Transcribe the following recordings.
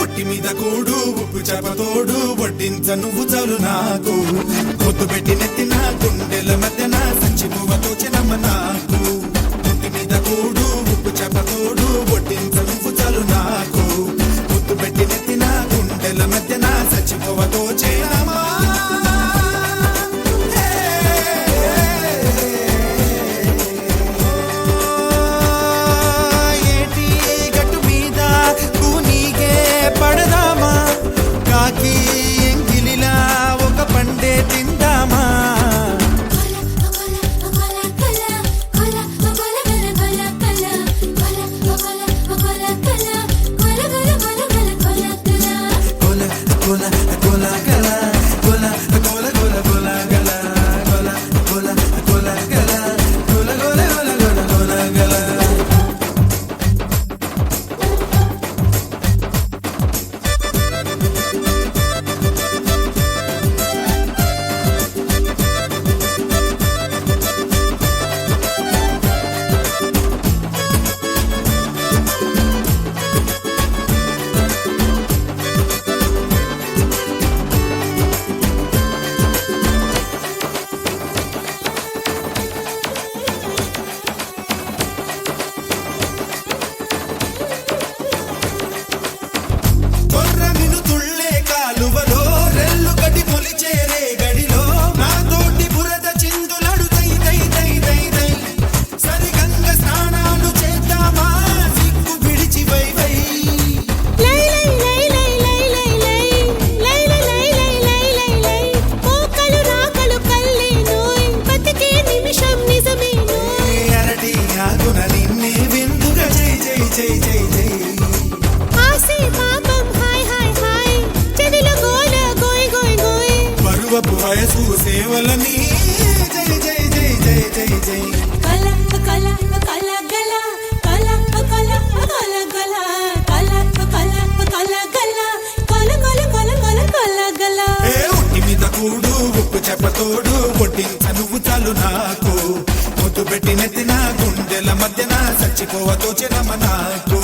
ఒట్టి మీద కూడు ఉప్పు చేపతోడు వడ్డించ నువ్వు చాలు నాకు పొద్దు పెట్టి నెత్తిన గుండెల మధ్యన సంచి పువ్వతో చినమ్మ నాకు ఒట్టి మీద కూడు ఉప్పు చేపతోడు వడ్డించ నువ్వు చాలు నాకు పొద్దు పెట్టి నెత్తిన గుండెల మధ్యన సంచి పువ్వతో చినమ్మ వయసు సేవలని జై జై జై జై జై జై కల కల కల గల కల కల కల గల కల కల కల గల కల కల కల కల కల గల ఒట్టి మీద కూడు ఉప్పు చెప్పతోడు వడ్డించ నువ్వు చాలు నాకు పొద్దు పెట్టి నెత్తిన గుండెల మధ్యన చచ్చిపోవతో చినమ్మ నాకు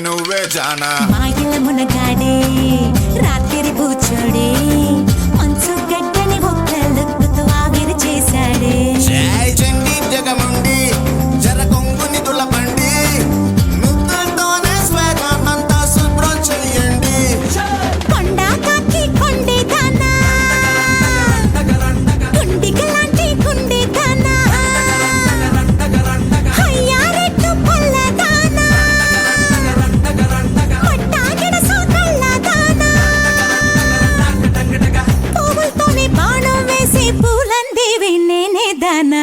నువ్వే జానా మాయల మునగాడే రాత్రి కూర్చోడే మంచు గడ్డని ఒక్కలుక్కుతూ ఆవిరి చేశాడే జై చండి జగముండి జర కొంగుని తులపండి ముద్దతోనే స్వేగం అంతా శుభ్రం చెయ్యండి కొండ కాకి కొండే దానా గుండిగలాంటి గుండె దానా అయ్యారెట్టు పల్ల దానా పువ్వులతోనే బాణం వేసి పూలంది నేనే దానా